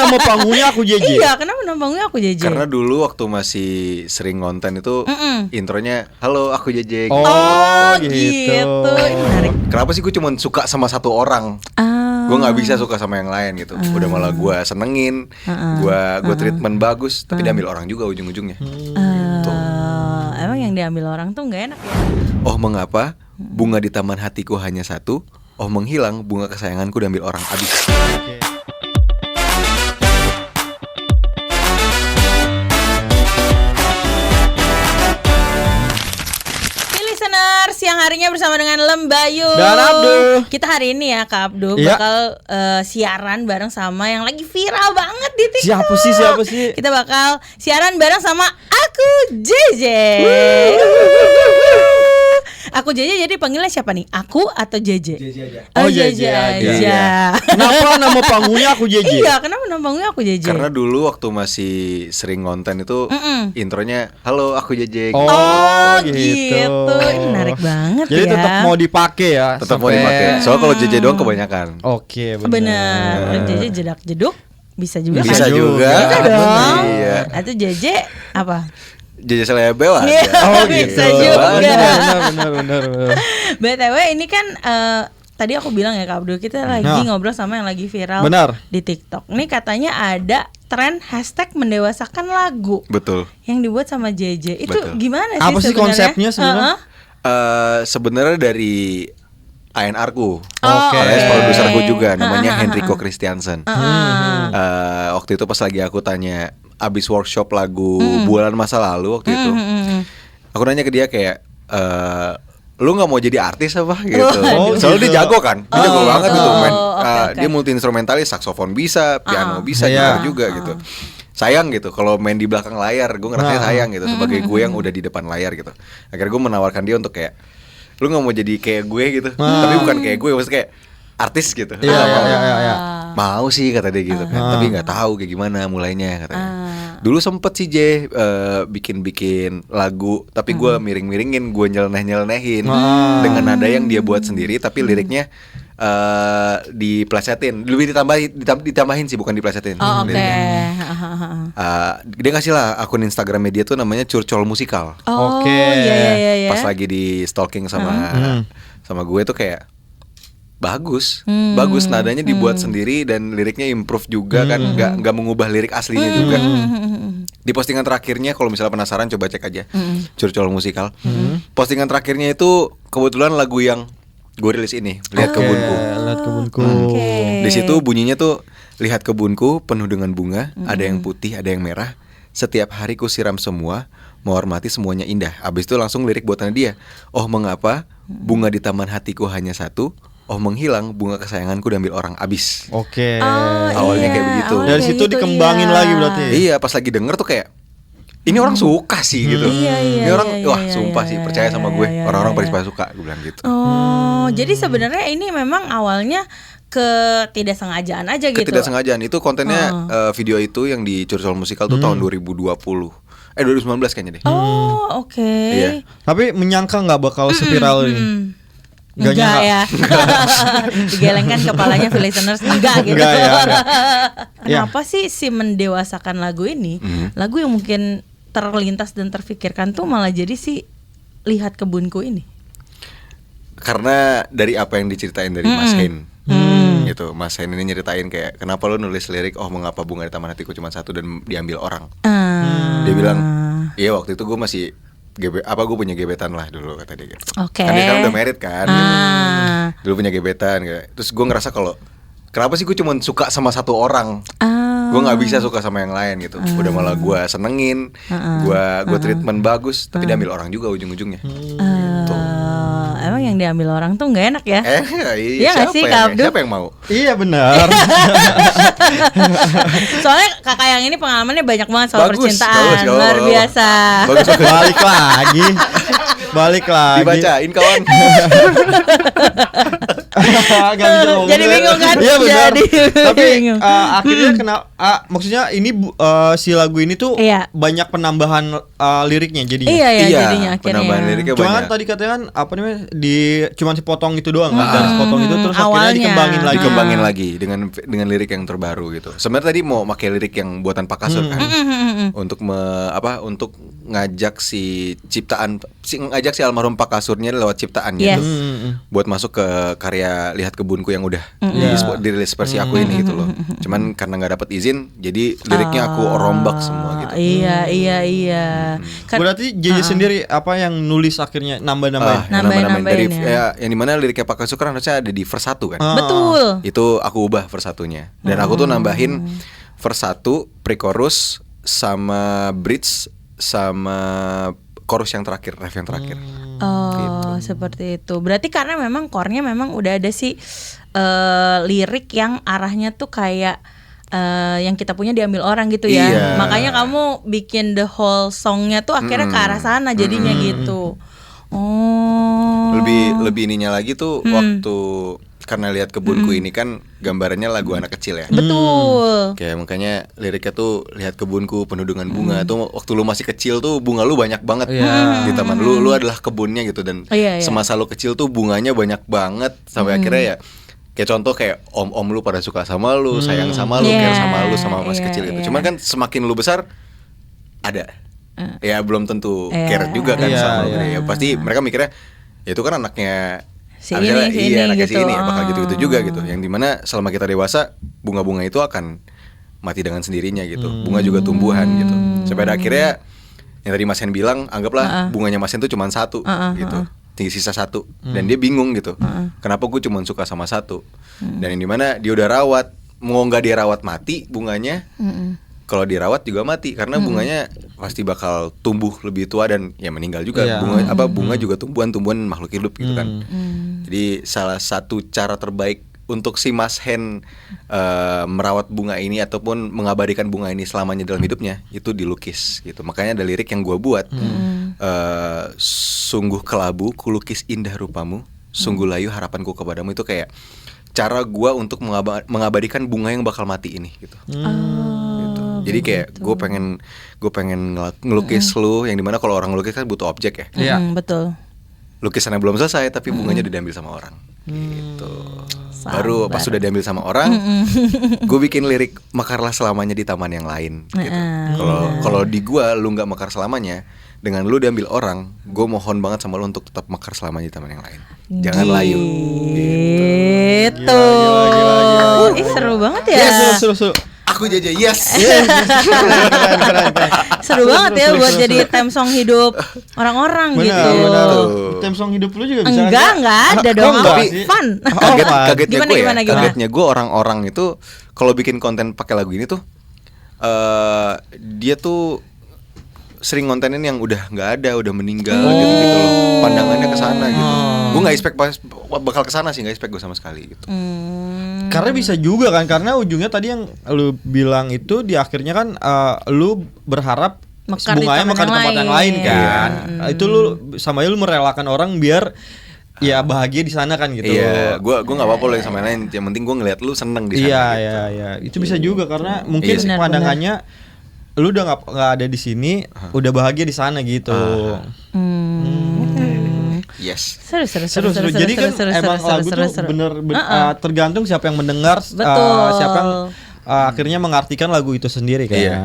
nama panggungnya aku JJ? Iya, kenapa nama panggungnya aku JJ? Karena dulu waktu masih sering ngonten itu intronya halo aku JJ. Oh gitu. Ini menarik. Kenapa sih gue cuma suka sama satu orang? Gue nggak bisa suka sama yang lain gitu. Udah malah gue senengin, gue treatment bagus, tapi diambil orang juga ujung-ujungnya. Emang yang diambil orang tuh nggak enak ya? Oh mengapa bunga di taman hatiku hanya satu? Oh menghilang bunga kesayanganku diambil orang abis. Siang harinya bersama dengan Lembayu dan Abdu. Kita hari ini ya Kak Abdu bakal siaran bareng sama yang lagi viral banget di TikTok. Siapa sih? Kita bakal siaran bareng sama aku JJ. Aku JJ, jadi panggilnya siapa nih? Aku atau JJ? JJ aja. Oh JJ aja. Kenapa nama panggungnya aku JJ? Iya, kenapa nama panggungnya aku JJ? Karena dulu waktu masih sering ngonten itu intronya halo aku JJ. Oh gitu. Ini menarik banget. Jadi ya. tetap mau dipakai ya. Tetap mau dipakai. Soalnya kalau JJ doang kebanyakan. Oke, benar. JJ jedak jeduk bisa juga. Bisa kan? juga. Bisa dong. Iya. Atau JJ apa? JJ Selebel aja. Oh bisa juga. Benar. BTW ini kan tadi aku bilang ya Kak Abdul, kita lagi ngobrol sama yang lagi viral di TikTok. Ini katanya ada tren hashtag mendewasakan lagu. Betul. Yang dibuat sama JJ. Itu Betul. gimana sih apa sih konsepnya sebenarnya? Sebenarnya dari ANR-ku, alias produserku juga, namanya Henrico Christiansen. Waktu itu pas lagi aku tanya, abis workshop lagu bulan masa lalu waktu itu, aku nanya ke dia kayak, lu nggak mau jadi artis apa gitu? Soalnya dia jago kan, dia jago banget gitu, main. Dia multi instrumentalis, saksofon bisa, piano bisa, gitar juga gitu. Sayang gitu kalau main di belakang layar, gue ngerasanya sayang gitu sebagai gue yang udah di depan layar gitu. Akhirnya gue menawarkan dia untuk kayak, lu nggak mau jadi kayak gue gitu, tapi bukan kayak gue, maksudnya kayak artis gitu. Mau sih kata dia gitu kan, tapi nggak tahu kayak gimana mulainya katanya. Dulu sempet sih bikin lagu, tapi gue miring-miringin, gue nyeleneh-nyelenehin dengan nada yang dia buat sendiri, tapi liriknya diplesetin, lebih ditambahin sih, bukan diplesetin. Dia ngasih lah akun Instagramnya dia tuh namanya Curcol Musikal. Iya. Pas lagi di stalking sama gue tuh kayak bagus nadanya dibuat sendiri dan liriknya improve juga kan, nggak mengubah lirik aslinya juga. Di postingan terakhirnya, kalau misalnya penasaran coba cek aja Curcol Musikal. Postingan terakhirnya itu kebetulan lagu yang gue rilis ini, Lihat Kebunku. Di situ bunyinya tuh, lihat kebunku penuh dengan bunga, ada yang putih, ada yang merah. Setiap hari ku siram semua, menghormati semuanya indah. Abis itu langsung lirik buatannya dia. Oh mengapa bunga di taman hatiku hanya satu? Oh menghilang bunga kesayanganku diambil orang abis. Awalnya kayak begitu. Dari situ dikembangin lagi berarti. Iya, pas lagi denger tuh kayak, ini orang suka sih gitu. Ini orang sumpah sih, percaya sama gue. Orang-orang pada suka, gue bilang gitu. Jadi sebenarnya ini memang awalnya ketidaksengajaan aja gitu. Ketidaksengajaan itu kontennya, video itu yang di Curcol Musikal tuh tahun 2020. 2019 kayaknya deh. Iya. Tapi menyangka nggak bakal seviral ini? Enggak ya. Digelengkan kepalanya listeners, enggak gitu. Kenapa sih si mendewasakan lagu ini? Lagu yang mungkin terlintas dan terfikirkan tuh malah jadi si Lihat Kebunku ini. Karena dari apa yang diceritain dari Mas Hein. Gitu. Mas Hein ini nyeritain kayak, kenapa lu nulis lirik oh mengapa bunga di taman hatiku cuma satu dan diambil orang. Dia bilang, iya waktu itu gue masih gue punya gebetan lah dulu kata dia gitu. Kan dia kan udah married kan gitu. Dulu punya gebetan kayak. Terus gue ngerasa kalau kenapa sih gue cuma suka sama satu orang, gue nggak bisa suka sama yang lain gitu. Udah malah gue senengin, gue treatment bagus, tapi diambil orang juga ujung-ujungnya. Emang yang diambil orang tuh nggak enak ya? Iya nggak sih Kak Abdu? Siapa yang mau? Iya benar. Soalnya kakak yang ini pengalamannya banyak banget soal percintaan, luar biasa. Balik lagi. Dibacain kawan. Gak bisa ngomong. Jadi bingung kan? Iya benar. Jadi Tapi bingung. akhirnya maksudnya ini si lagu ini tuh Iya. banyak penambahan liriknya jadinya. Iya jadinya akhirnya. penambahan liriknya Cuma kan banyak. tadi katanya kan apa namanya cuman sepotong itu doang kan, dari sepotong itu terus akhirnya Awalnya. dikembangin lagi. Dikembangin lagi dengan lirik yang terbaru gitu. Sebenarnya tadi mau pakai lirik yang buatan Pak Kasur kan, untuk untuk ngajak si ngajak si almarhum Pak Kasurnya lewat ciptaannya Yes. gitu, buat masuk ke karya Lihat Kebunku yang udah dirilis versi aku ini gitu loh. Cuman karena nggak dapat izin, jadi liriknya aku rombak semua gitu. Iya. Kan- Berarti JJ sendiri apa yang nulis akhirnya nambah-nambahin. Nambah-nambahin dari Nambahin yang dimana liriknya Pak Kasur kan harusnya ada di verse 1 kan. Betul. Itu aku ubah verse 1-nya. Dan aku tuh nambahin verse 1, pre-chorus sama bridge sama chorus yang terakhir, ref yang terakhir. Oh, seperti itu. Berarti karena memang core-nya memang udah ada sih lirik yang arahnya tuh kayak yang kita punya diambil orang gitu ya. Iya. Makanya kamu bikin the whole songnya tuh akhirnya ke arah sana jadinya gitu. Oh. Lebih ininya lagi tuh waktu karena Lihat Kebunku ini kan gambarannya lagu anak kecil ya. Betul. Kayak makanya liriknya tuh Lihat Kebunku penuh dengan bunga tuh waktu lu masih kecil tuh bunga lu banyak banget di taman lu adalah kebunnya gitu dan Iya. semasa lu kecil tuh bunganya banyak banget sampai akhirnya ya kayak contoh kayak om-om lu pada suka sama lu, sayang sama lu, care sama lu sama masih kecil gitu. Cuman kan semakin lu besar ada ya belum tentu care juga kan sama lu. Ya pasti mereka mikirnya ya itu kan anaknya Si harusnya ini, si ini anaknya si gitu. ini ya, bakal gitu-gitu juga gitu. Yang dimana selama kita dewasa bunga-bunga itu akan mati dengan sendirinya gitu. Bunga juga tumbuhan gitu. Sampai ada akhirnya yang tadi Mas Hen bilang, anggaplah bunganya Mas Hen tuh cuma satu gitu. Tinggal sisa satu dan dia bingung gitu. Kenapa gue cuma suka sama satu? Dan yang dimana dia udah rawat, mau nggak dia rawat mati bunganya. Kalau dirawat juga mati karena bunganya pasti bakal tumbuh lebih tua dan ya meninggal juga. Bunga juga tumbuhan makhluk hidup gitu kan. Jadi salah satu cara terbaik untuk si Mas Hen merawat bunga ini ataupun mengabadikan bunga ini selamanya dalam hidupnya itu dilukis gitu. Makanya ada lirik yang gue buat. Sungguh kelabu kulukis indah rupamu, sungguh layu harapanku kepadamu. Itu kayak cara gue untuk mengabadikan bunga yang bakal mati ini gitu. Jadi kayak gue pengen ngelukis lu yang dimana kalau orang ngelukis kan butuh objek ya. Betul. Lukisannya belum selesai tapi bunganya udah diambil sama orang. Gitu. Baru pas sudah diambil sama orang, gue bikin lirik mekarlah selamanya di taman yang lain. Gitu. Kalau di gue lu nggak mekar selamanya, dengan lu diambil orang, gue mohon banget sama lu untuk tetap mekar selamanya di taman yang lain. Jangan layu. Gitu. Ih, seru banget ya. Seru. Aku Jaja, yes. Keren. Seru banget ya buat jadi theme song hidup orang-orang gitu. Benar. Theme song hidup lu juga bisa. Enggak ada dong. Tapi Fun. Kagetnya gue Gimana? kagetnya gue orang-orang itu kalau bikin konten pakai lagu ini tuh dia tuh sering ngontenin yang udah nggak ada, udah meninggal gitu loh. Pandangannya ke sana gitu. Gue nggak expect bakal ke sana sih, nggak expect gue sama sekali gitu. Karena bisa juga kan, karena ujungnya tadi yang lu bilang itu di akhirnya kan lu berharap Mekar di bunganya taman mekar di yang tempat yang lain. lain kan. Itu lu sama lu merelakan orang biar ya bahagia di sana kan gitu. Iya, gue nggak apa-apa loh yang sama yang lain. Yang penting gue ngeliat lu seneng di sana. Iya. Itu bisa juga karena mungkin Benar, pandangannya lu udah nggak ada di sini, udah bahagia di sana gitu. Yes. Seru. Jadi kan emang lagu tuh bener tergantung siapa yang mendengar, Betul. siapa yang akhirnya mengartikan lagu itu sendiri kan. Iya.